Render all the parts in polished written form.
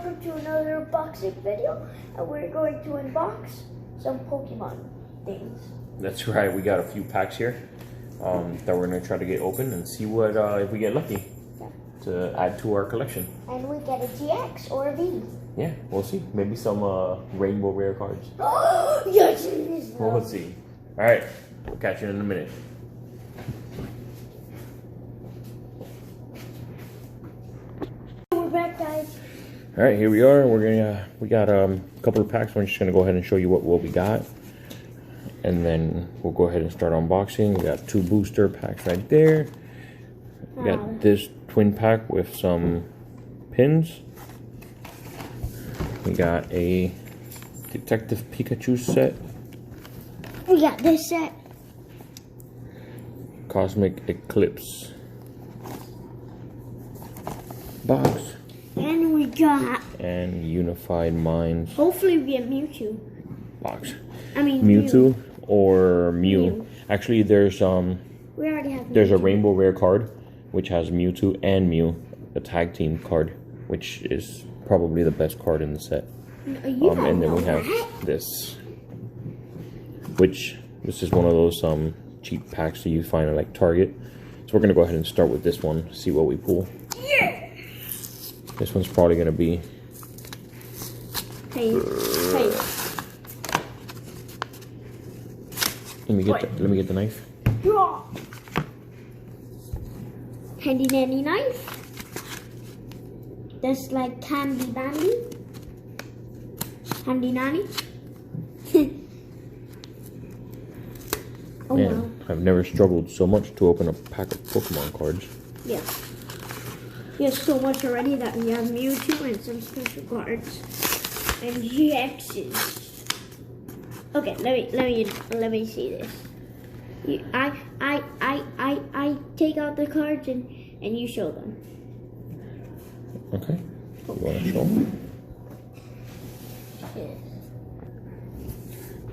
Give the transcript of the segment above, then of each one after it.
welcome to another unboxing video, and we're going to unbox some Pokemon things. That's right, we got a few packs here that we're going to try to get open and see what if we get lucky to add to our collection. And we get a GX or a V. Yeah, we'll see. Maybe some rainbow rare cards. Yes, it is. We'll see. Alright, we'll catch you in a minute. We're back, guys. Alright, here we are. We got a couple of packs. We're just gonna go ahead and show you what we got. And then we'll go ahead and start unboxing. We got 2 booster packs right there. We got this twin pack with some pins. We got a Detective Pikachu set. We got this set. Cosmic Eclipse box. And we got... And Unified Minds. Hopefully we get Mewtwo. Box. I mean Mewtwo or Mew. Actually, there's We already have there's a Mewtwo. rainbow rare card which has Mewtwo and Mew, the tag team card, which is probably the best card in the set. And then we have this, which this is one of those cheap packs that you find at like Target. So we're gonna go ahead and start with this one, see what we pull. Yeah. This one's probably gonna be. Hey. Let me get the knife. Handy dandy knife. That's like candy bandy. Handy nanny. Oh Man, wow. I've never struggled so much to open a pack of Pokemon cards. Yeah. There's so much already that we have Mewtwo and some special cards and GXs. Okay, let me see this. I take out the cards and you show them. Okay. You want to show them? Yes.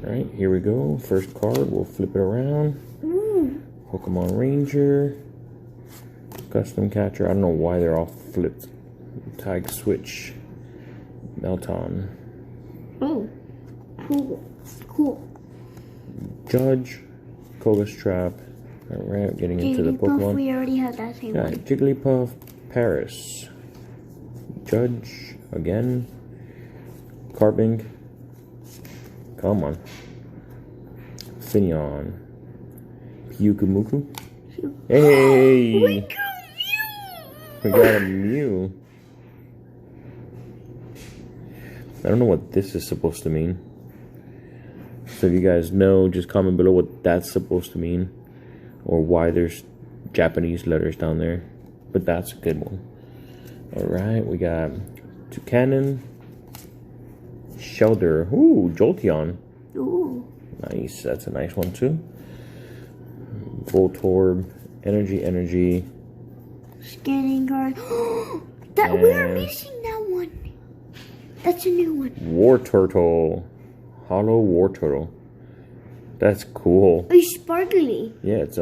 Alright, here we go. First card, we'll flip it around. Ooh. Pokemon Ranger. Custom Catcher. I don't know why they're all flipped. Tag Switch. Melton. Oh. Cool. Judge. Koga's Trap. Alright, getting into the Pokemon. We already have that same Yeah, one. Jigglypuff. Paris. Judge. Again. Carbink. Come on. Finneon. Pyukumuku. Hey! We got We got a Mew. I don't know what this is supposed to mean. So if you guys know, just comment below what that's supposed to mean. Or why there's Japanese letters down there. But that's a good one. Alright, we got Toucannon. Shelter. Ooh, Jolteon. Ooh. Nice. That's a nice one too. Voltorb. Energy. Scanning guard. That we're missing that one. That's a new one. War Turtle. Hollow War Turtle. That's cool. It's sparkly. Yeah, it's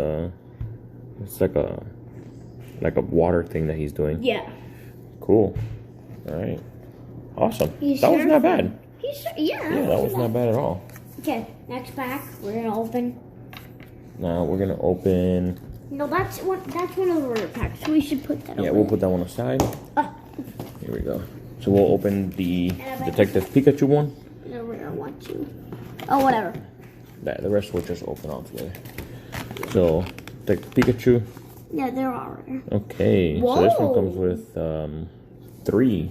like a water thing that he's doing. Yeah. Cool. Alright. Awesome. He's That was not surfing. bad. Yeah, That was not bad at all. Okay, next pack. We're gonna open. Now we're gonna open. No, that's one of the rare packs. We should put that. Yeah, over we'll there. put that one aside. Ah, Here we go. So we'll open the Detective Pikachu one. the rare one too. Oh, whatever. The rest will just open all together. So, Detective Pikachu. Yeah, they're all rare. Okay, so this one comes with 3.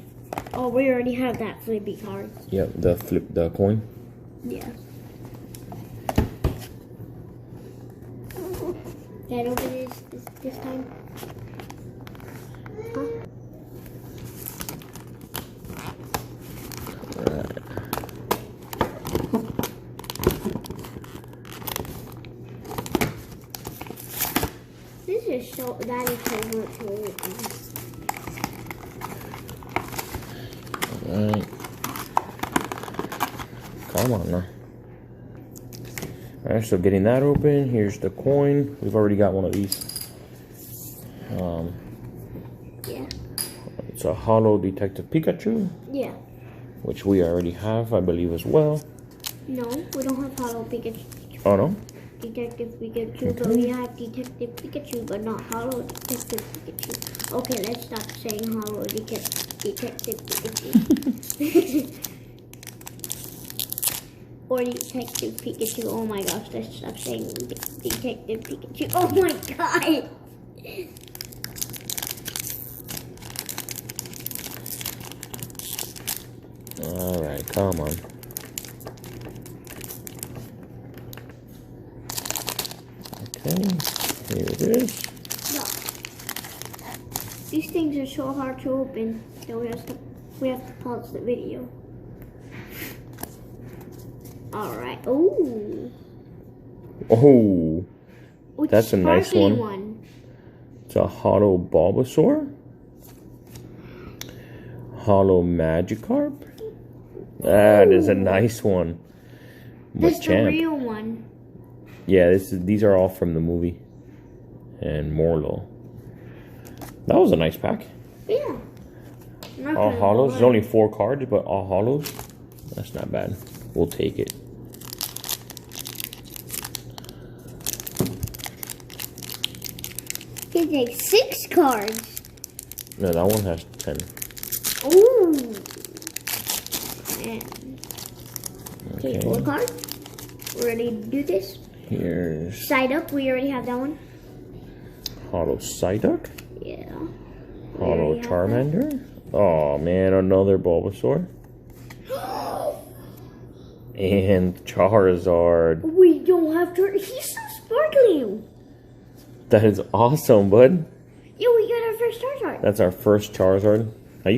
Oh, we already have that flippy card. Yep, the coin. Yeah. Can I open this time? Huh? Alright. This is so that is so much to open. Alright. Come on now. Alright, so getting that open, here's the coin. We've already got one of these. Yeah. It's a Holo Detective Pikachu. Yeah. Which we already have, I believe, as well. No, we don't have Holo Pikachu. Oh, no? Detective Pikachu, but we have Detective Pikachu, but not Holo Detective Pikachu. Okay, let's stop saying Holo Detective Pikachu. Or Detective Pikachu. Oh my gosh, let's stop saying Detective Pikachu. Oh my god! Alright, come on. Okay, here it is. No. These things are so hard to open that we have to pause the video. Alright. Ooh. Oh, Which that's a nice sparkly one. It's a Holo Bulbasaur. Holo Magikarp. That is a nice one. That's the Machamp. real one. Yeah, these are all from the movie. And Morlo. That was a nice pack. Yeah. All Holos. There's only 4 cards, but all Holos. That's not bad. We'll take it. He takes 6 cards. No, that one has 10. Ooh. Man. Okay, Okay. 4 cards. We're ready to do this. Here's Side up, we already have that one. Holo Psyduck. Yeah. Holo Charmander. Oh man, another Bulbasaur. And Charizard. We don't have to. He's so sparkly. That is awesome, bud. Yeah, we got our first Charizard. That's our first Charizard. I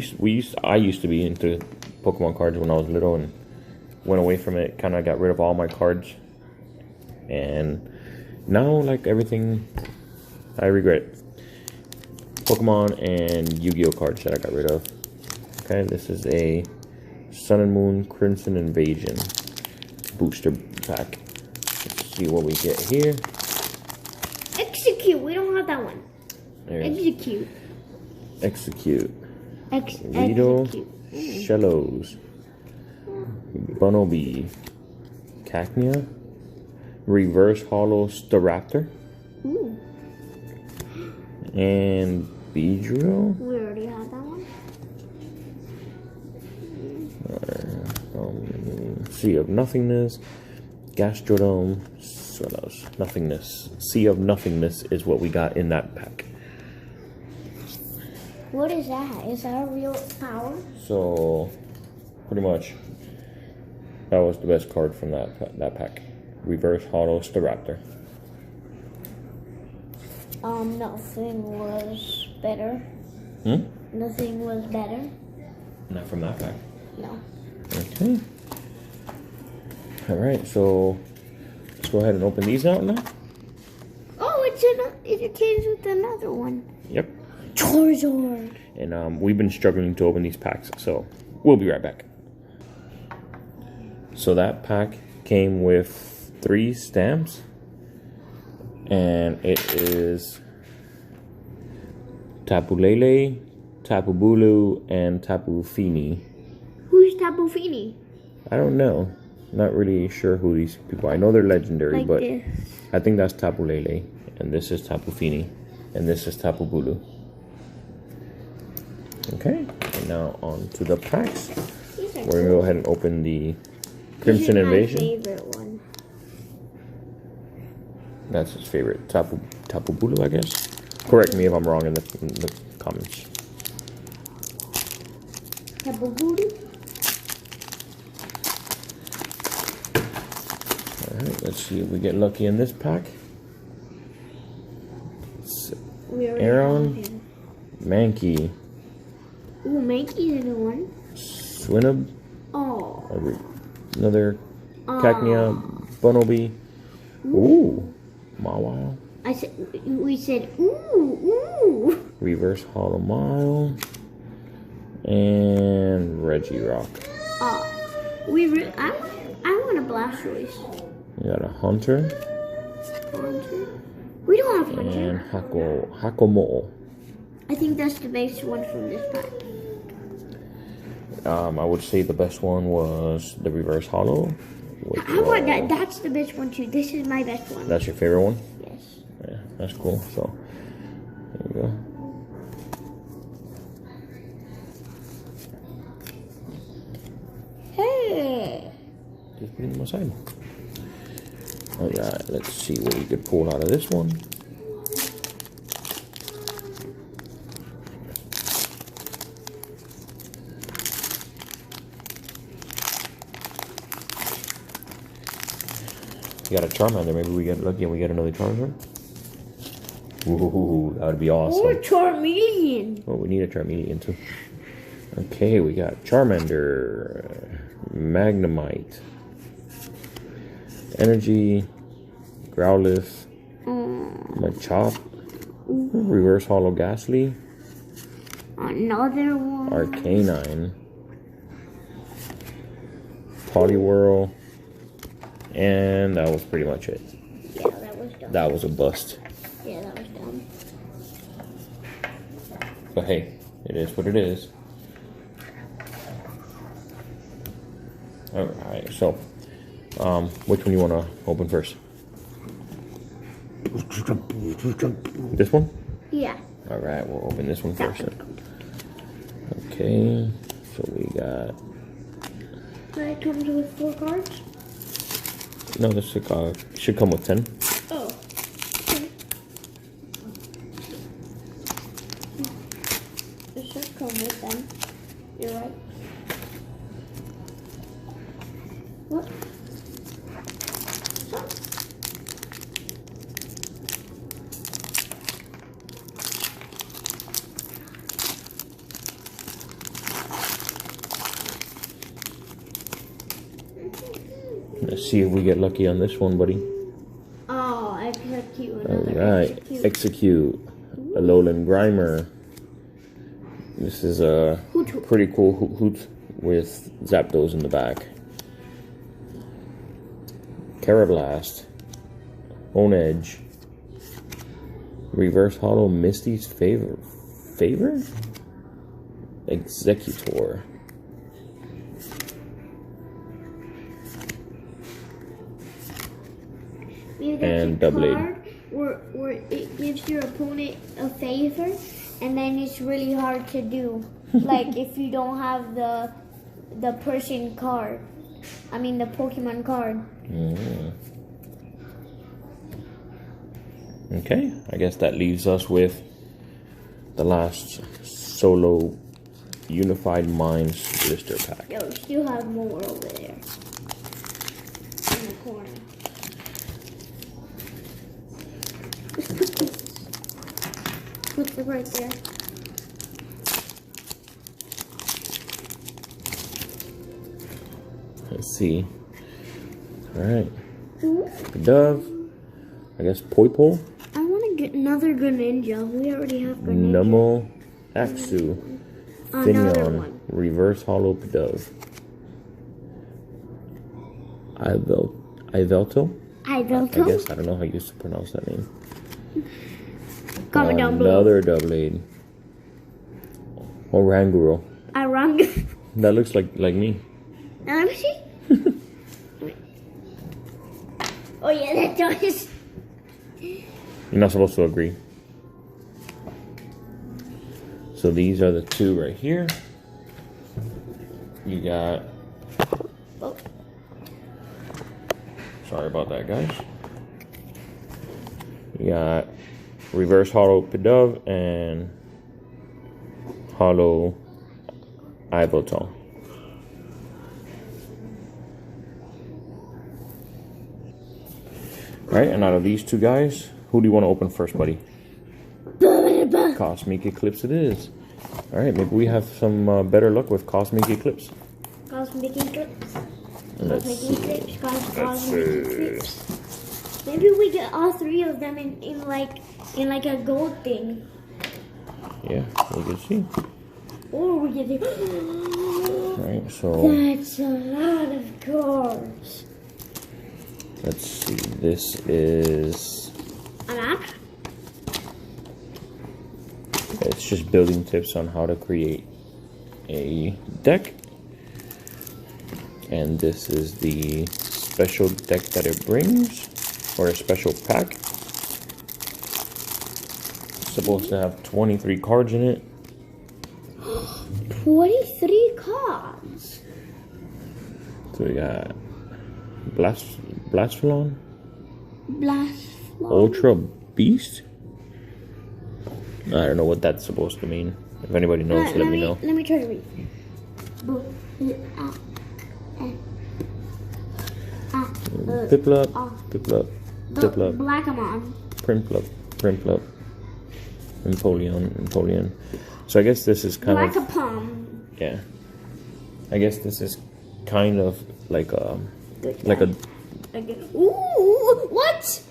used to be into Pokemon cards when I was little and went away from it. Kind of got rid of all my cards. And now, like everything, I regret Pokemon and Yu-Gi-Oh cards that I got rid of. Okay, this is a Sun and Moon Crimson Invasion booster pack. Let's see what we get here. Execute. We don't have that one. There's Execute. Execute. Execute. Shellos. Bunnelby. Cacnea. Reverse Holo Staraptor. Ooh. And Beedrill. We already have that one. Sea of Nothingness. Gastrodome. What else? Nothingness. Sea of Nothingness is what we got in that pack. What is that? Is that a real power? So, pretty much, that was the best card from that pack. Reverse Holo Staraptor. Nothing was better. Hmm? Nothing was better. Not from that pack. No. Okay. Alright, so let's go ahead and open these out now. Oh, it came with another one. Yep. Charizard. And we've been struggling to open these packs, so we'll be right back. So that pack came with 3 stamps. And it is Tapu Lele, Tapu Bulu, and Tapu Fini. Who's Tapu Fini? I don't know. Not really sure who these people are. I know they're legendary, Like but this. I think that's Tapu Lele. And this is Tapu Fini. And this is Tapu Bulu. Okay. And now on to the packs. We're going to go ahead and open the Crimson Invasion. My favorite one. That's his favorite. Tapu Bulu, I guess. Correct me if I'm wrong in the comments. Tapu Bulu. Alright, let's see if we get lucky in this pack. We already Aaron. have him. Mankey. Ooh, Mankey's a new one. Swinub. Oh. Another Cacnea. Bunnelby. Ooh. Mawile. We said, ooh. Reverse Holo Mile. And Regirock. I want a Blastoise. We got a Hunter. Hunter. We don't have Hunter. And Hakomo. I think that's the best one from this pack. I would say the best one was the reverse hollow. I want that. That's the best one too. This is my best one. That's your favorite one? Yes. Yeah, that's cool. So, there you go. Hey. Just put them aside. Alright, let's see what we could pull out of this one. We got a Charmander. Maybe we get lucky and we get another Charizard. Ooh, that would be awesome. Or Charmeleon. Oh, we need a Charmeleon too. Okay, we got Charmander, Magnemite, Energy, Growlithe, Machop, Reverse Hollow Ghastly, another one, Arcanine, Poliwhirl, and that was pretty much it. Yeah, that was dumb. That was a bust. Yeah, that was dumb. But hey, it is what it is. Alright, so, which one you want to open first? This one? Yeah. Alright, we'll open this one first then. Okay, so we got... It comes with 4 cards? No, this should come with 10. Oh. Okay. It should come with them. You're right. What? Let's see if we get lucky on this one, buddy. Oh, execute. Alright, execute. Alolan Grimer. This is a pretty cool Hoot with Zapdos in the back. Carablast. Onedge. Reverse Hollow Misty's Favor? Executor. And Doublade. Where it gives your opponent a favor, and then it's really hard to do. Like if you don't have the person card. I mean the Pokemon card. Okay, I guess that leaves us with the last solo Unified Minds blister pack. Yo, we still have more over there in the corner. Let's put this. Put it right there. Let's see. Alright. Dove. I guess Poipole. I want to get another Greninja. We already have Greninja. Numel. Axu. Another Finneon. one. Reverse Hollow Dove. Ivelto. I I built guess I don't know how you used to pronounce that name. Comment down below. Another Doublade. Oranguru. Oranguru. That looks like me. Now let me see. Oh yeah, that does. You're not supposed to agree. So these are the two right here. You got... Oh. Sorry about that, guys. You got Reverse Hollow Pidove and Hollow Iveltal. Alright, and out of these two guys, who do you want to open first, buddy? Cosmic Eclipse it is. Alright, maybe we have some better luck with Cosmic Eclipse. Cosmic Eclipse. Let's Cosmic Eclipse. Maybe we get all 3 of them in like a gold thing. Yeah, we can see. Or we get the... Alright, so... That's a lot of cards. Let's see, this is... A map? It's just building tips on how to create a deck. And this is the special deck that it brings, or a special pack. It's supposed to have 23 cards in it. 23 cards. So we got Blastphalon, Ultra Beast. I don't know what that's supposed to mean. If anybody knows, let me know. Let me try to read. Piplup, Blackamon. Primplup, Empoleon. So I guess this is kind of... Blackapom. Yeah. I guess this is kind of like a... Ooh, what?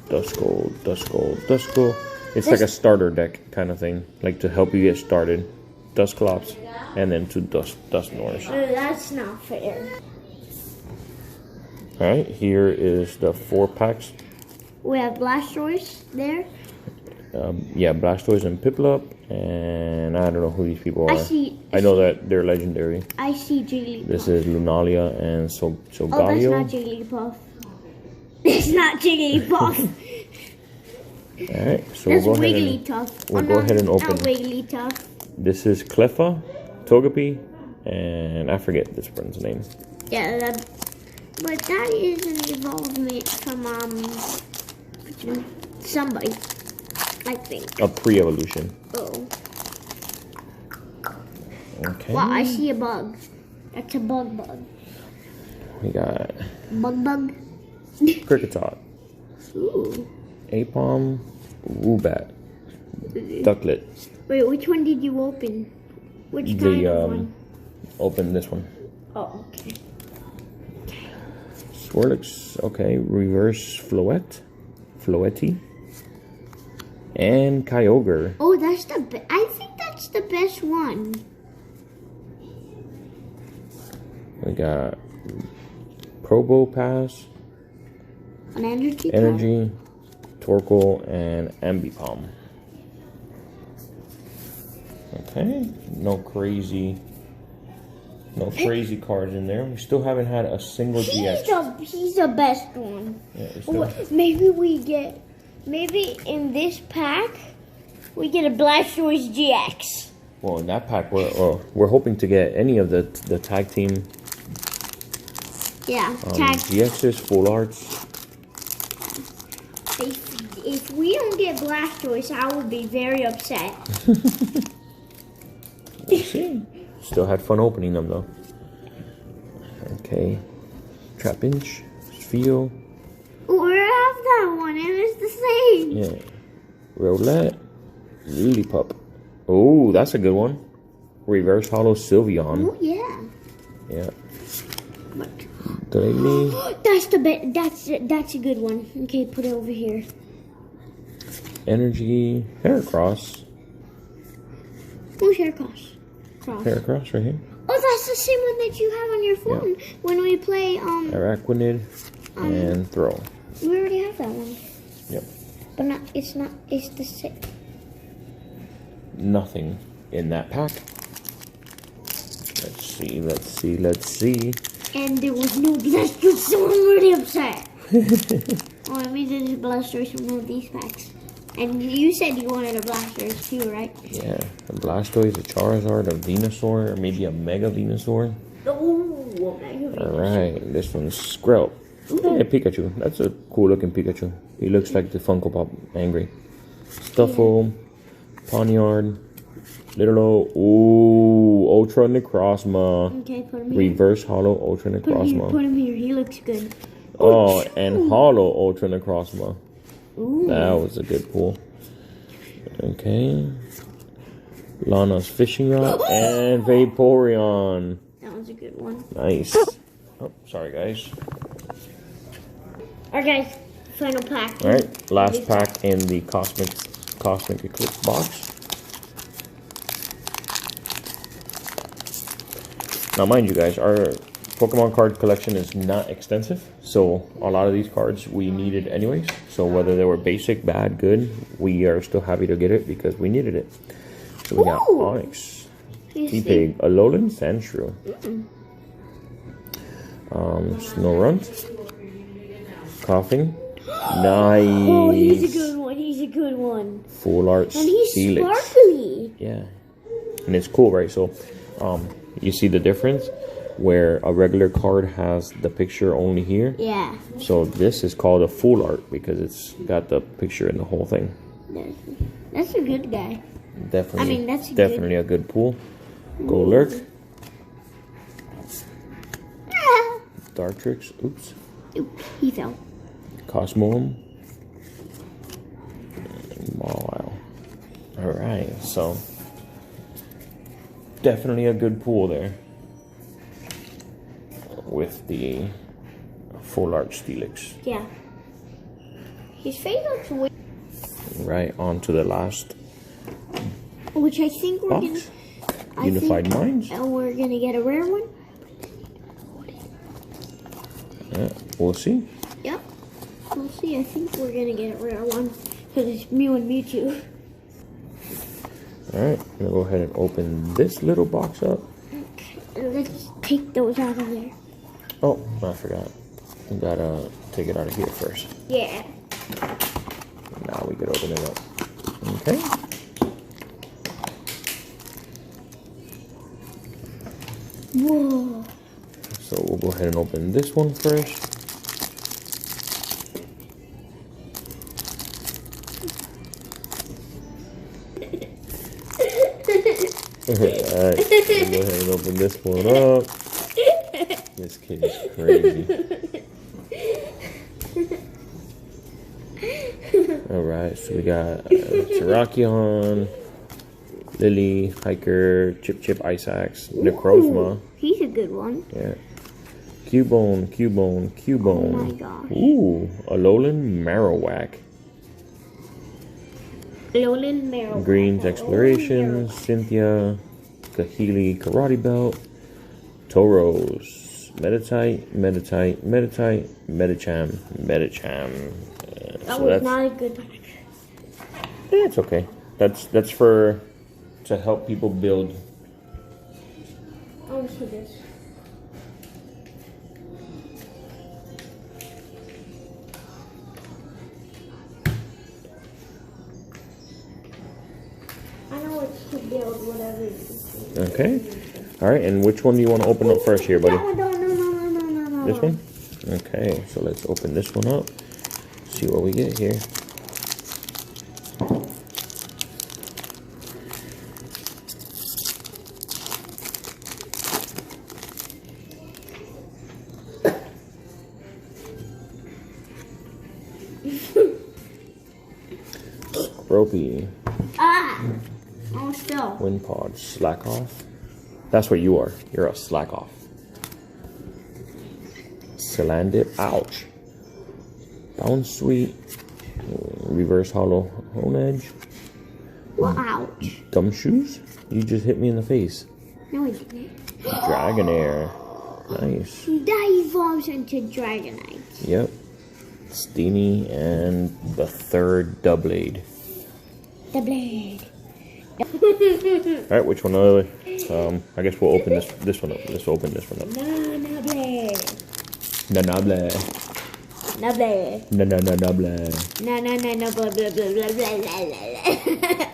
Duskull. It's like a starter deck kind of thing. Like to help you get started. Dusclops. And then 2 Dusknoirs. That's not fair. Alright, here is the 4 packs. We have Blastoise there. Yeah, Blastoise and Piplup. And I don't know who these people are. I know that they're legendary. I see Jigglypuff. This is Lunalia and Solgaleo. Oh, that's not Jigglypuff. It's not Jigglypuff. Alright, so That's we'll go Wigglytuff. We'll go ahead and open. Not Wigglytuff. This is Cleffa, Togepi, and I forget this one's name. Yeah, but that is an evolvement from somebody, I think. A pre-evolution. Oh. Okay. Wow, I see a bug. That's a bug. We got Bug. Kricketot, Ooh. Apom, Woobat, Ducklet. Wait, which one did you open? Which kind of one? Open this one. Oh, okay. Swirlix, okay. Reverse Floetti, and Kyogre. Oh, that's I think that's the best one. We got Probopass, An energy. Torkoal, and Ambipom. Okay, no crazy cards in there. We still haven't had a single GX. He's the best one. Yeah, Maybe in this pack we get a Blastoise GX. Well, in that pack, we're hoping to get any of the tag team. Yeah, GXs, full arts. If we don't get Blastoise, I will be very upset. We'll see. Still had fun opening them though. Okay. Trapinch, Spheal. We have that one and it's the same. Yeah. Rowlet, Lillipup. Oh, that's a good one. Reverse Holo Sylveon. Oh yeah. Yeah. But that's a good one. Okay, put it over here. Energy, Heracross. Who's Heracross? Heracross right here. Oh, that's the same one that you have on your phone when we play Araquanid and Throw. We already have that one. Yep. But it's the same. Nothing in that pack. Let's see. And there was no Blastoise, so I'm really upset. Oh, I mean, there's Blastoise from one of these packs. And you said you wanted a Blastoise too, right? Yeah, a Blastoise, a Charizard, a Venusaur, or maybe a Mega Venusaur. Oh, a Mega Venusaur. Alright, this one's Skrelp. Yeah, Pikachu. That's a cool looking Pikachu. He looks like the Funko Pop Angry. Stuffle, Pawniard, Little Ultra Necrozma. Okay, put him here. Reverse Holo Ultra Necrozma. Put him here. He looks good. Oh, and Holo Ultra Necrozma. Ooh. That was a good pull. Okay. Lana's Fishing Rod and Vaporeon. That was a good one. Nice. Oh, sorry guys. Alright guys, final pack. Alright, last pack in the Cosmic Eclipse box. Now mind you guys, our Pokemon card collection is not extensive, so a lot of these cards we needed anyways. So whether they were basic, bad, good, we are still happy to get it because we needed it. So we got Onix, T-Pig, Alolan, Sandshrew, Snorunt, Coughing. Nice. Oh, he's a good one. He's a good one. Full art And he's Steelix. sparkly. Yeah, and it's cool, right? So, you see the difference where a regular card has the picture only here. Yeah. So this is called a full art because it's got the picture in the whole thing. That's a good guy. Definitely. I mean, that's definitely a good pull. Golurk. Dartrix. Oops. Oops, he fell. Cosmoem. Mawile. Alright, so definitely a good pull there with the full art Steelix. Yeah. His face looks weird. Right, on to the last Which I think we're box. gonna... Unified Minds. And we're gonna get a rare one. Yeah, we'll see. Yep. We'll see. I think we're gonna get a rare one. Because it's Mew and Mewtwo. Alright, I'm gonna go ahead and open this little box up. Okay. Let's take those out of there. Oh, I forgot. We gotta take it out of here first. Yeah. Now we could open it up. Okay. Whoa. So we'll go ahead and open this one first. Alright, we'll go ahead and open this one up. This kid is crazy. Alright, so we got Terrakion, Lily, Hiker, Chip, Ice Axe, Necrozma. He's a good one. Yeah. Cubone. Oh my gosh. Ooh, Alolan Marowak. Alolan Marrow. Greens Exploration, Cynthia, Kahili Karate Belt, Tauros, Meditite, Medicham. That was not a good one. Yeah, it's okay. That's for to help people build. I want to see this. I know it's to build whatever it is. Okay. All right. And which one do you want to open up first here, buddy? That one, no. This one. Okay. So let's open this one up. See what we get here. Ropey. Oh, still. Windpod. Slack off. That's what you are. You're a slack off. Salandit. Ouch. Bounce Sweet. Reverse Hollow Honedge. Well, ouch. Gumshoes? You just hit me in the face. No, I didn't. Dragonair. Nice. That evolves into Dragonite. Yep. Steenie and the third Doublade. The blade. Alright, which one? I guess we'll open this one up. Let's open this one up. No, blade. Nanable. No blade. Nanable. No, blah, blah, blah, blah, blah, blah.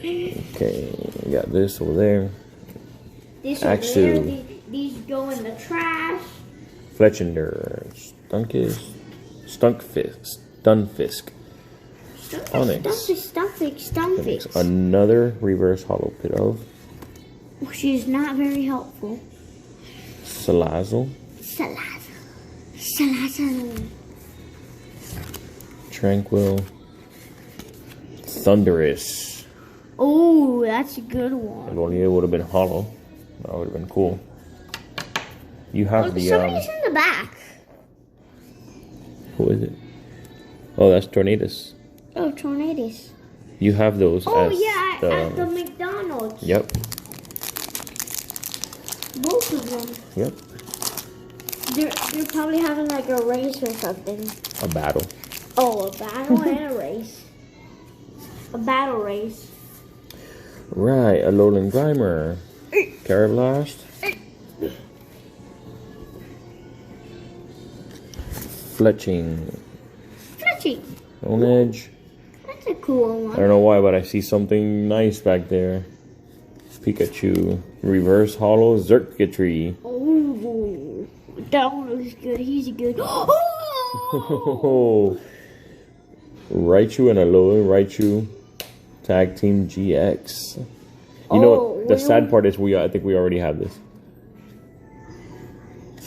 Okay, we got this over there. This Axu. over there, these go in the trash. Fletchinder. Stunfisk. Onix. Stunfisk. Another reverse hollow pit of. She's not very helpful. Salazzle. Salazzle. Tranquil. Thunderous. Oh, that's a good one. If only it would have been hollow. That would have been cool. You have the somebody's in the back. Who is it? Oh, that's Tornadus. Oh, Tornadus. You have those. Oh, as yeah, at the McDonald's. Yep. Both of them. Yep. They're probably having like a race or something. A battle. Oh, a battle and a race. A battle race. Right, a Alolan Grimer. Carablast. Fletching. Fletching. On Edge. That's a cool I one. don't know why, but I see something nice back there. Pikachu. Reverse Hollow Xurkitree. Oh, that one looks good. He's a good. Oh! Oh. Raichu and Alolan Raichu. Tag Team GX. You know, the sad part is I think we already have this.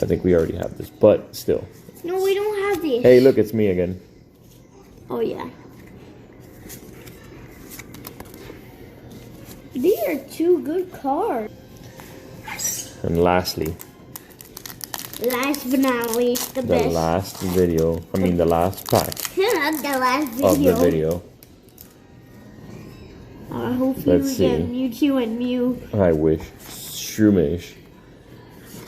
I think we already have this, but still. No, we don't have this. Hey, look, it's me again. Oh, yeah. These are two good cards. And lastly, Last but not least, the the best. last video. I mean, the last pack the last video. of the video. Hopefully Let's we get see. Mewtwo and Mew. I wish. Shroomish.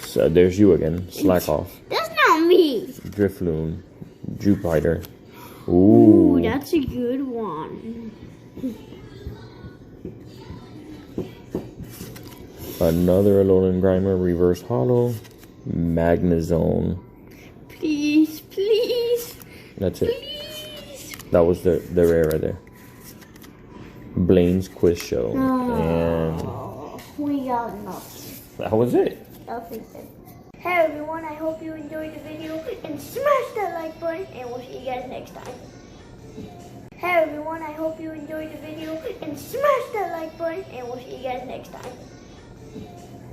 So there's you again. Slack off. That's not me. Drifloon. Jupiter. Ooh, Ooh. that's a good one. Another Alolan Grimer. Reverse Hollow. Magnezone. Please, please, That's it. please. That was the rare right there. Blaine's Quiz Show. Oh, we got nothing. And that was it. Nothing. Hey everyone, I hope you enjoyed the video and smash that like button and we'll see you guys next time. Hey everyone, I hope you enjoyed the video and smash that like button and we'll see you guys next time.